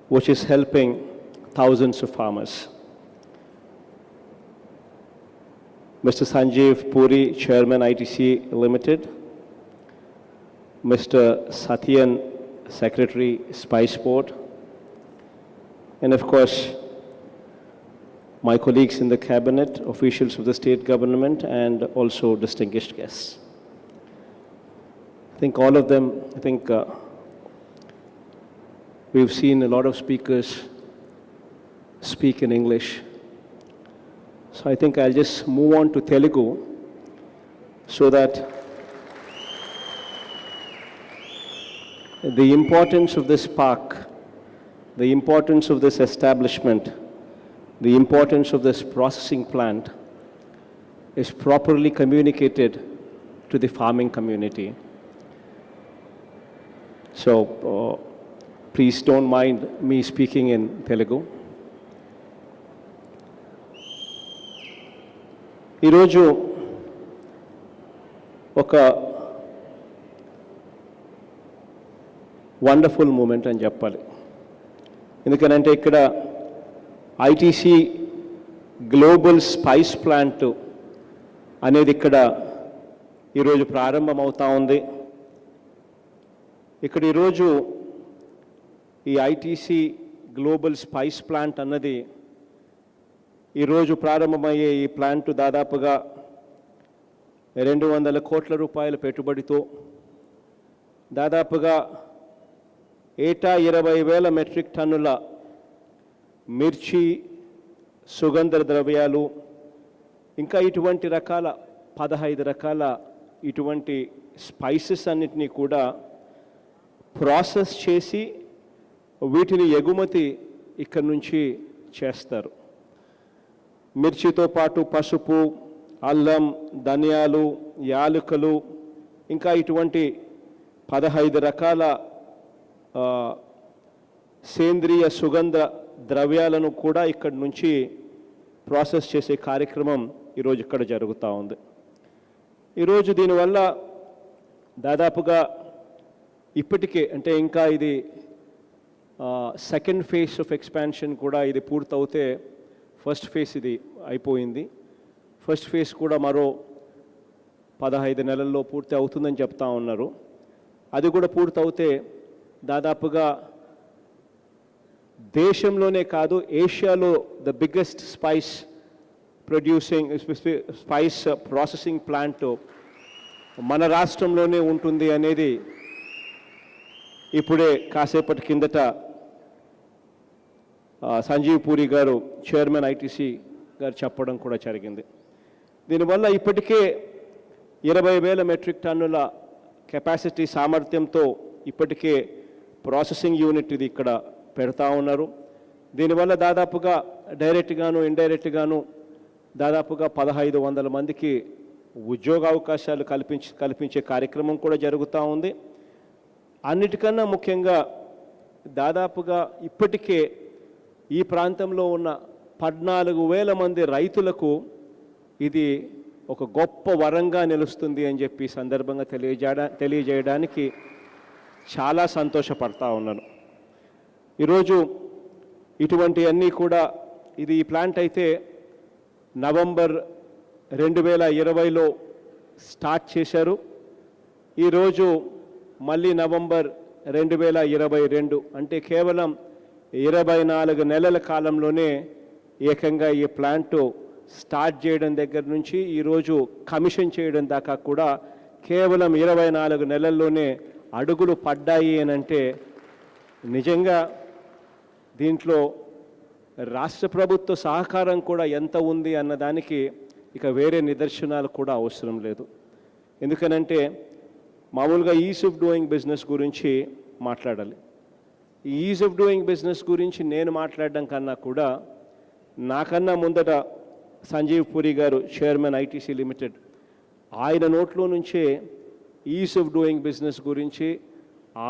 which is helping thousands of farmers. Mr. Sanjeev Puri, Chairman ITC Limited, Mr. Satyan, Secretary, Spice Board, and of course, my colleagues in the cabinet, officials of the state government, and also distinguished guests. I think all of them, we've seen a lot of speakers speak in English. So I think I'll just move on to Telugu so that the importance of this park, the importance of this establishment, the importance of this processing plant is properly communicated to the farming community. So please don't mind me speaking in Telugu. ఈరోజు ఒక wonderful moment అని చెప్పాలి. ఎందుకనంటే ఇక్కడ ITC global spice plant అనేది ఇక్కడ ఈరోజు ప్రారంభమవుతా ఉంది. ఇక్కడ ఈరోజు ఈ ఐటీసీ గ్లోబల్ స్పైస్ ప్లాంట్ అన్నది ఈరోజు ప్రారంభమయ్యే ఈ ప్లాంట్ దాదాపుగా 200 కోట్ల రూపాయల పెట్టుబడితో దాదాపుగా ఏటా 20,000 మెట్రిక్ టన్నుల మిర్చి, సుగంధ ద్రవ్యాలు, ఇంకా ఇటువంటి రకాల 15 రకాల ఇటువంటి స్పైసెస్ అన్నిటినీ కూడా ప్రాసెస్ చేసి వీటిని ఎగుమతి ఇక్కడ నుంచి చేస్తారు. మిర్చితో పాటు పసుపు, అల్లం, ధనియాలు, యాలకులు, ఇంకా ఇటువంటి 15 రకాల సేంద్రియ సుగంధ ద్రవ్యాలను కూడా ఇక్కడి నుంచి ప్రాసెస్ చేసే కార్యక్రమం ఈరోజు ఇక్కడ జరుగుతూ ఉంది. ఈరోజు దీనివల్ల దాదాపుగా ఇప్పటికే అంటే ఇంకా ఇది సెకండ్ ఫేజ్ ఆఫ్ ఎక్స్పాన్షన్ కూడా ఇది పూర్తవుతే ఫస్ట్ ఫేజ్ ఇది అయిపోయింది. ఫస్ట్ ఫేజ్ కూడా మరో 15 నెలల్లో పూర్తి అవుతుందని చెప్తా ఉన్నారు. అది కూడా పూర్తవుతే దాదాపుగా దేశంలోనే కాదు ఏషియాలో the biggest spice processing plant మన రాష్ట్రంలోనే ఉంటుంది అనేది ఇప్పుడే కాసేపటి కిందట సంజీవ్ పూరి గారు, చైర్మన్ ఐటీసీ గారు చెప్పడం కూడా జరిగింది. దీనివల్ల ఇప్పటికే 20,000 మెట్రిక్ టన్నుల కెపాసిటీ సామర్థ్యంతో ఇప్పటికే ప్రాసెసింగ్ యూనిట్ ఇది ఇక్కడ పెడతా ఉన్నారు. దీనివల్ల దాదాపుగా డైరెక్ట్గాను ఇండైరెక్ట్గాను దాదాపుగా 1,500 మందికి ఉద్యోగ అవకాశాలు కల్పించే కార్యక్రమం కూడా జరుగుతూ ఉంది. అన్నిటికన్నా ముఖ్యంగా దాదాపుగా ఇప్పటికే ఈ ప్రాంతంలో ఉన్న 14,000 మంది రైతులకు ఇది ఒక గొప్ప వరంగా నిలుస్తుంది అని చెప్పి ఈ సందర్భంగా తెలియజేయడానికి చాలా సంతోషపడతా ఉన్నాను. ఈరోజు ఇటువంటి అన్నీ కూడా ఇది ఈ ప్లాంట్ అయితే నవంబర్ 2020లో స్టార్ట్ చేశారు. ఈరోజు మళ్ళీ నవంబర్ 2022 అంటే కేవలం 24 నెలల కాలంలోనే ఏకంగా ఈ ప్లాంట్ స్టార్ట్ చేయడం దగ్గర నుంచి ఈరోజు కమిషన్ చేయడం దాకా కూడా కేవలం 24 నెలల్లోనే అడుగులు పడ్డాయి అని అంటే నిజంగా దీంట్లో రాష్ట్ర ప్రభుత్వ సహకారం కూడా ఎంత ఉంది అన్నదానికి ఇక వేరే నిదర్శనాలు కూడా అవసరం లేదు. ఎందుకనంటే మామూలుగా ఈజ్ ఆఫ్ డూయింగ్ బిజినెస్ గురించి మాట్లాడాలి. ఈ ఈజ్ ఆఫ్ డూయింగ్ బిజినెస్ గురించి నేను మాట్లాడడం కన్నా కూడా నాకన్నా ముందట సంజీవ్ పురి గారు చైర్మన్ ఐటీసీ లిమిటెడ్ ఆయన నోట్లో నుంచే ఈజ్ ఆఫ్ డూయింగ్ బిజినెస్ గురించి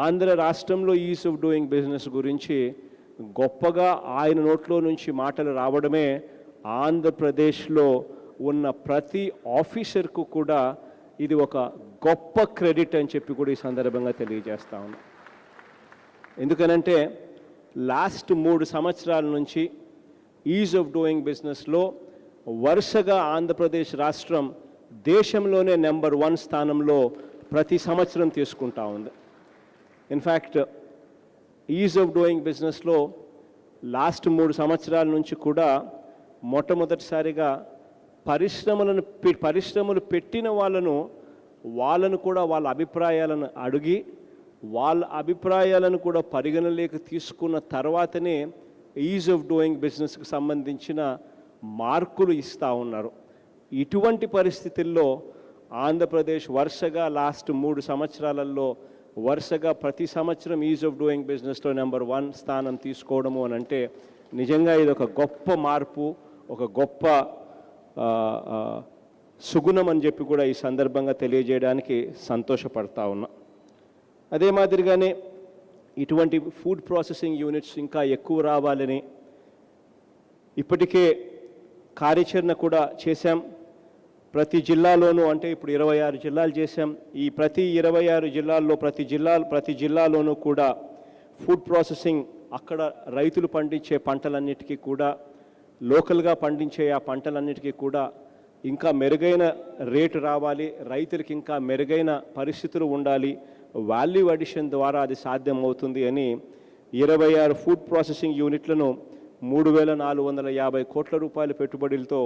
ఆంధ్ర రాష్ట్రంలో ఈజ్ ఆఫ్ డూయింగ్ బిజినెస్ గురించి గొప్పగా ఆయన నోట్లో నుంచి మాటలు రావడమే ఆంధ్రప్రదేశ్లో ఉన్న ప్రతి ఆఫీసర్కు కూడా ఇది ఒక గొప్ప క్రెడిట్ అని చెప్పి కూడా ఈ సందర్భంగా తెలియజేస్తా ఉన్నాను. ఎందుకనంటే లాస్ట్ 3 సంవత్సరాల నుంచి ఈజ్ ఆఫ్ డూయింగ్ బిజినెస్లో వరుసగా ఆంధ్రప్రదేశ్ రాష్ట్రం దేశంలోనే నెంబర్ 1 స్థానంలో ప్రతి సంవత్సరం తీసుకుంటా ఉంది. ఇన్ఫ్యాక్ట్ ఈజ్ ఆఫ్ డూయింగ్ బిజినెస్లో లాస్ట్ 3 సంవత్సరాల నుంచి కూడా మొట్టమొదటిసారిగా పరిశ్రమలు పెట్టిన వాళ్ళను కూడా వాళ్ళ అభిప్రాయాలను అడిగి వాళ్ళ అభిప్రాయాలను కూడా పరిగణలోకి తీసుకున్న తర్వాతనే ఈజ్ ఆఫ్ డూయింగ్ బిజినెస్కి సంబంధించిన మార్కులు ఇస్తూ ఉన్నారు. ఇటువంటి పరిస్థితుల్లో ఆంధ్రప్రదేశ్ వరుసగా లాస్ట్ 3 సంవత్సరాలలో వరుసగా ప్రతి సంవత్సరం ఈజ్ ఆఫ్ డూయింగ్ బిజినెస్లో నెంబర్ 1 స్థానం తీసుకోవడము అని అంటే నిజంగా ఇది ఒక గొప్ప మార్పు, ఒక గొప్ప సుగుణం అని చెప్పి కూడా ఈ సందర్భంగా తెలియజేయడానికి సంతోషపడతా ఉన్నా. అదే మాదిరిగానే ఇటువంటి ఫుడ్ ప్రాసెసింగ్ యూనిట్స్ ఇంకా ఎక్కువ రావాలని ఇప్పటికే కార్యాచరణ కూడా చేశాం. ప్రతి జిల్లాలోనూ అంటే ఇప్పుడు 26 జిల్లాలు చేశాం. ఈ ప్రతి 26 జిల్లాల్లో ప్రతి జిల్లాలోనూ కూడా ఫుడ్ ప్రాసెసింగ్ అక్కడ రైతులు పండించే పంటలన్నిటికీ కూడా లోకల్గా పండించే ఆ పంటలన్నిటికీ కూడా ఇంకా మెరుగైన రేటు రావాలి, రైతులకి ఇంకా మెరుగైన పరిస్థితులు ఉండాలి, వాల్యూ అడిషన్ ద్వారా అది సాధ్యమవుతుంది అని 26 ఫుడ్ ప్రాసెసింగ్ యూనిట్లను 3,450 కోట్ల రూపాయల పెట్టుబడులతో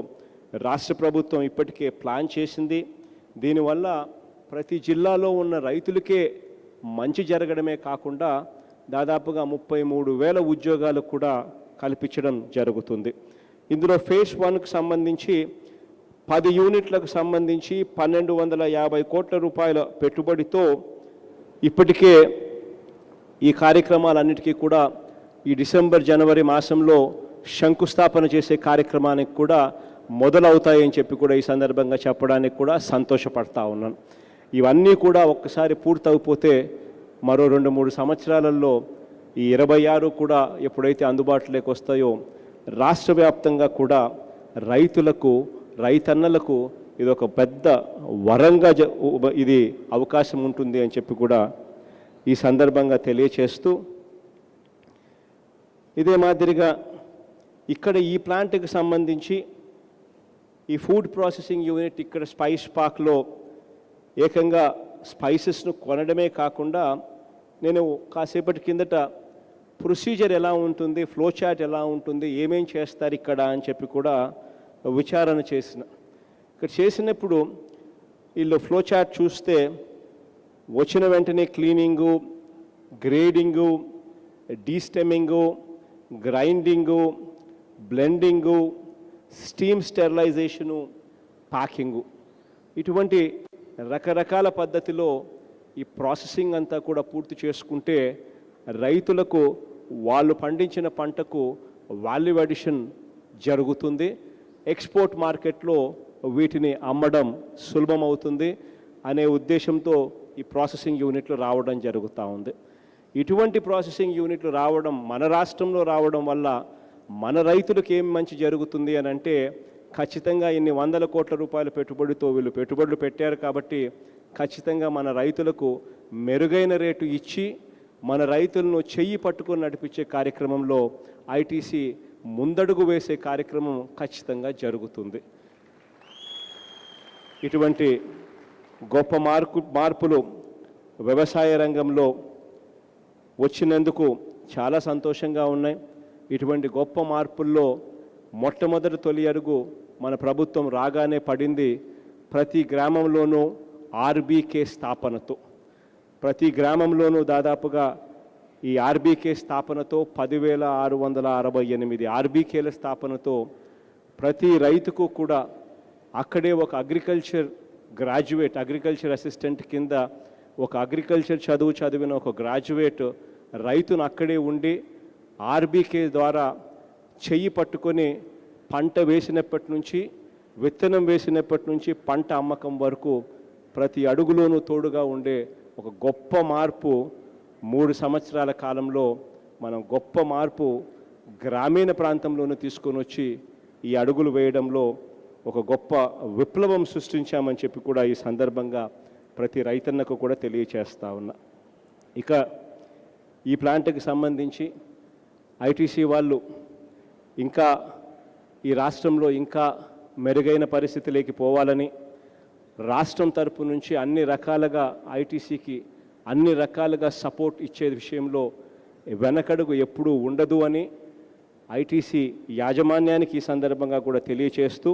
రాష్ట్ర ప్రభుత్వం ఇప్పటికే ప్లాన్ చేసింది. దీనివల్ల ప్రతి జిల్లాలో ఉన్న రైతులకే మంచి జరగడమే కాకుండా దాదాపుగా 33,000 ఉద్యోగాలు కూడా కల్పించడం జరుగుతుంది. ఇందులో ఫేజ్ 1కు సంబంధించి 10 యూనిట్లకు సంబంధించి 1,250 కోట్ల రూపాయల పెట్టుబడితో ఇప్పటికే ఈ కార్యక్రమాలన్నిటికీ కూడా ఈ డిసెంబర్ జనవరి మాసంలో శంకుస్థాపన చేసే కార్యక్రమానికి కూడా మొదలవుతాయని చెప్పి కూడా ఈ సందర్భంగా చెప్పడానికి కూడా సంతోషపడతా ఉన్నాను. ఇవన్నీ కూడా ఒక్కసారి పూర్తయిపోతే మరో 2-3 సంవత్సరాలలో ఈ 26 కూడా ఎప్పుడైతే అందుబాటులోకి వస్తాయో రాష్ట్ర వ్యాప్తంగా కూడా రైతన్నలకు ఇది ఒక పెద్ద వరంగా ఇది అవకాశం ఉంటుంది అని చెప్పి కూడా ఈ సందర్భంగా తెలియచేస్తూ, ఇదే మాదిరిగా ఇక్కడ ఈ ప్లాంట్కి సంబంధించి ఈ ఫుడ్ ప్రాసెసింగ్ యూనిట్ ఇక్కడ స్పైస్ పార్క్లో ఏకంగా స్పైసెస్ను కొనడమే కాకుండా నేను కాసేపటి కిందట ప్రొసీజర్ ఎలా ఉంటుంది, ఫ్లో చార్ట్ ఎలా ఉంటుంది, ఏమేం చేస్తారు ఇక్కడ అని చెప్పి కూడా విచారణ చేసిన. ఇక్కడ చేసినప్పుడు వీళ్ళు ఫ్లో చార్ట్ చూస్తే వచ్చిన వెంటనే cleaning, grading, డీస్టెమింగు, గ్రైండింగు, blending, steam sterilisation, packing, ఇటువంటి రకరకాల పద్ధతిలో ఈ ప్రాసెసింగ్ అంతా కూడా పూర్తి చేసుకుంటే రైతులకు వాళ్ళు పండించిన పంటకు వాల్యూ అడిషన్ జరుగుతుంది. ఎక్స్పోర్ట్ మార్కెట్లో వీటిని అమ్మడం సులభమవుతుంది అనే ఉద్దేశంతో ఈ ప్రాసెసింగ్ యూనిట్లు రావడం జరుగుతూ ఉంది. ఇటువంటి ప్రాసెసింగ్ యూనిట్లు రావడం మన రాష్ట్రంలో రావడం వల్ల మన రైతులకు ఏం మంచి జరుగుతుంది అని అంటే ఖచ్చితంగా ఇన్ని వందల కోట్ల రూపాయల పెట్టుబడితో వీళ్ళు పెట్టుబడులు పెట్టారు కాబట్టి ఖచ్చితంగా మన రైతులకు మెరుగైన రేటు ఇచ్చి మన రైతులను చెయ్యి పట్టుకొని నడిపించే కార్యక్రమంలో ఐటీసీ ముందడుగు వేసే కార్యక్రమం ఖచ్చితంగా జరుగుతుంది. ఇటువంటి గొప్ప మార్పులు వ్యవసాయ రంగంలో వచ్చినందుకు చాలా సంతోషంగా ఉన్నాయి. ఇటువంటి గొప్ప మార్పుల్లో మొట్టమొదటి తొలి అడుగు మన ప్రభుత్వం రాగానే పడింది. ప్రతి గ్రామంలోనూ ఆర్బీకే స్థాపనతో, ప్రతి గ్రామంలోనూ దాదాపుగా ఈ ఆర్బీకే స్థాపనతో 10,668 ఆర్బీకేల స్థాపనతో ప్రతి రైతుకు కూడా అక్కడే ఒక అగ్రికల్చర్ గ్రాడ్యుయేట్, అగ్రికల్చర్ అసిస్టెంట్ కింద ఒక అగ్రికల్చర్ చదివిన ఒక గ్రాడ్యుయేట్ రైతును అక్కడే ఉండి ఆర్బీకే ద్వారా చెయ్యి పట్టుకొని పంట వేసినప్పటి నుంచి, విత్తనం వేసినప్పటి నుంచి పంట అమ్మకం వరకు ప్రతి అడుగులోనూ తోడుగా ఉండే ఒక గొప్ప మార్పు 3 సంవత్సరాల కాలంలో మనం గొప్ప మార్పు గ్రామీణ ప్రాంతంలోనూ తీసుకొని వచ్చి ఈ అడుగులు వేయడంలో ఒక గొప్ప విప్లవం సృష్టించామని చెప్పి కూడా ఈ సందర్భంగా ప్రతి రైతన్నకు కూడా తెలియచేస్తా ఉన్నా. ఇక ఈ ప్లాంట్కి సంబంధించి ఐటీసీ వాళ్ళు ఇంకా ఈ రాష్ట్రంలో ఇంకా మెరుగైన పరిస్థితిలోకి పోవాలని రాష్ట్రం తరపు నుంచి అన్ని రకాలుగా ఐటీసీకి అన్ని రకాలుగా సపోర్ట్ ఇచ్చే విషయంలో వెనకడుగు ఎప్పుడూ ఉండదు అని ఐటీసీ యాజమాన్యానికి ఈ సందర్భంగా కూడా తెలియచేస్తూ,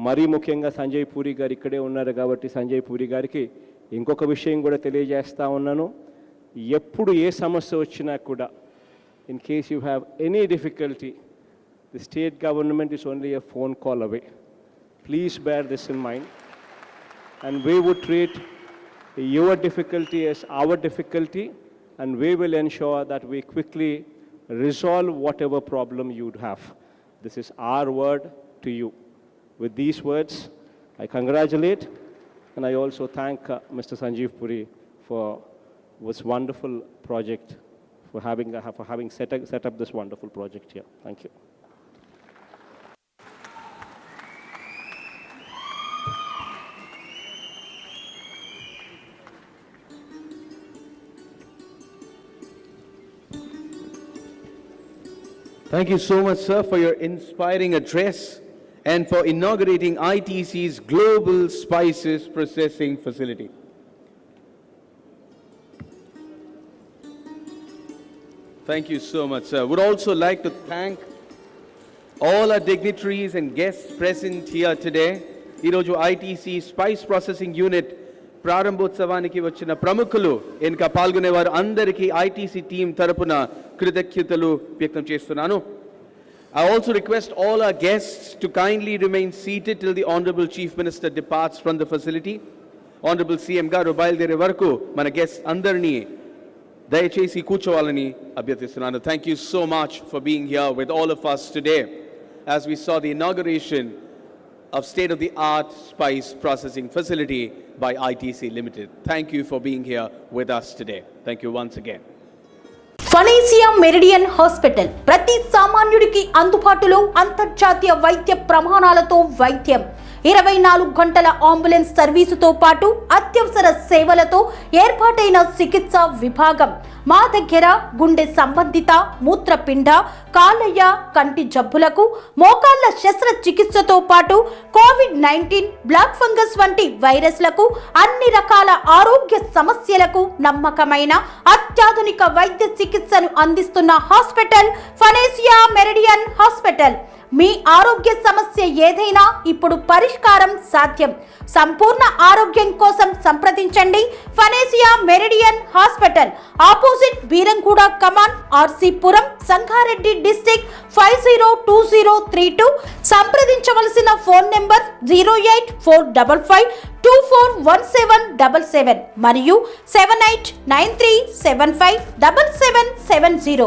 మరీ ముఖ్యంగా సంజయ్ పూరి గారు ఇక్కడే ఉన్నారు కాబట్టి సంజయ్ పూరి గారికి ఇంకొక విషయం కూడా తెలియజేస్తూ ఉన్నాను. ఎప్పుడు ఏ సమస్య వచ్చినా కూడా, in case you have any difficulty, the state government is only a phone call away. Please bear this in mind, and we would treat your difficulty as our difficulty, and we will ensure that we quickly resolve whatever problem you'd have. This is our word to you. With these words, I congratulate and I also thank Mr. Sanjeev Puri for this wonderful project, for having set up this wonderful project here. Thank you. Thank you so much, sir, for your inspiring address and for inaugurating ITC's Global Spices Processing Facility. Thank you so much, sir. Would also like to thank all our dignitaries and guests present here today. Iroju ITC Spice Processing Unit ప్రారంభోత్సవానికి వచ్చిన ప్రముఖులు ఇంకా పాల్గొనేవారు అందరికీ ITC team తరపున కృతజ్ఞతలు వ్యక్తం చేస్తున్నాను. I also request all our guests to kindly remain seated till the Honorable Chief Minister departs from the facility. Honorable CM గారు బయలుదేరే వరకు మన గెస్ట్ అందరినీ దయచేసి కూర్చోవాలని అభ్యర్థిస్తున్నాను. Thank you so much for being here with all of us today as we saw the inauguration of state-of-the-art spice processing facility by ITC Limited. Thank you for being here with us today. Thank you once again. ఫనేసియా Meridian hospital ప్రతి సామాన్యుడికి అందుబాటులో అంతర్జాతీయ వైద్య ప్రమాణాలతో వైద్యం, 24 గంటల ambulance సర్వీసుతో పాటు అత్యవసర సేవలతో ఏర్పాటైన చికిత్సా విభాగం. మా దగ్గర గుండె సంబంధిత, మూత్రపిండ, కాలయ్య, కంటి జబ్బులకు, మోకాళ్ల శస్త్రచికిత్సతో పాటు కోవిడ్-19, బ్లాక్ ఫంగస్ వంటి వైరస్లకు, అన్ని రకాల ఆరోగ్య సమస్యలకు నమ్మకమైన అత్యాధునిక వైద్య చికిత్సను అందిస్తున్న హాస్పిటల్ ఫనేసియా మెరిడియన్ హాస్పిటల్. మీ ఆరోగ్య సమస్య ఏదైనా ఇప్పుడు పరిష్కారం సాధ్యం. సంపూర్ణ ఆరోగ్యం కోసం సంప్రదించండి Panacea Meridian hospital, opposite Beeramguda Kaman, RCPuram, Sangareddy district 502032. సంప్రదించవలసిన ఫోన్ నెంబర్ 08455241777 మరియు 7893757770.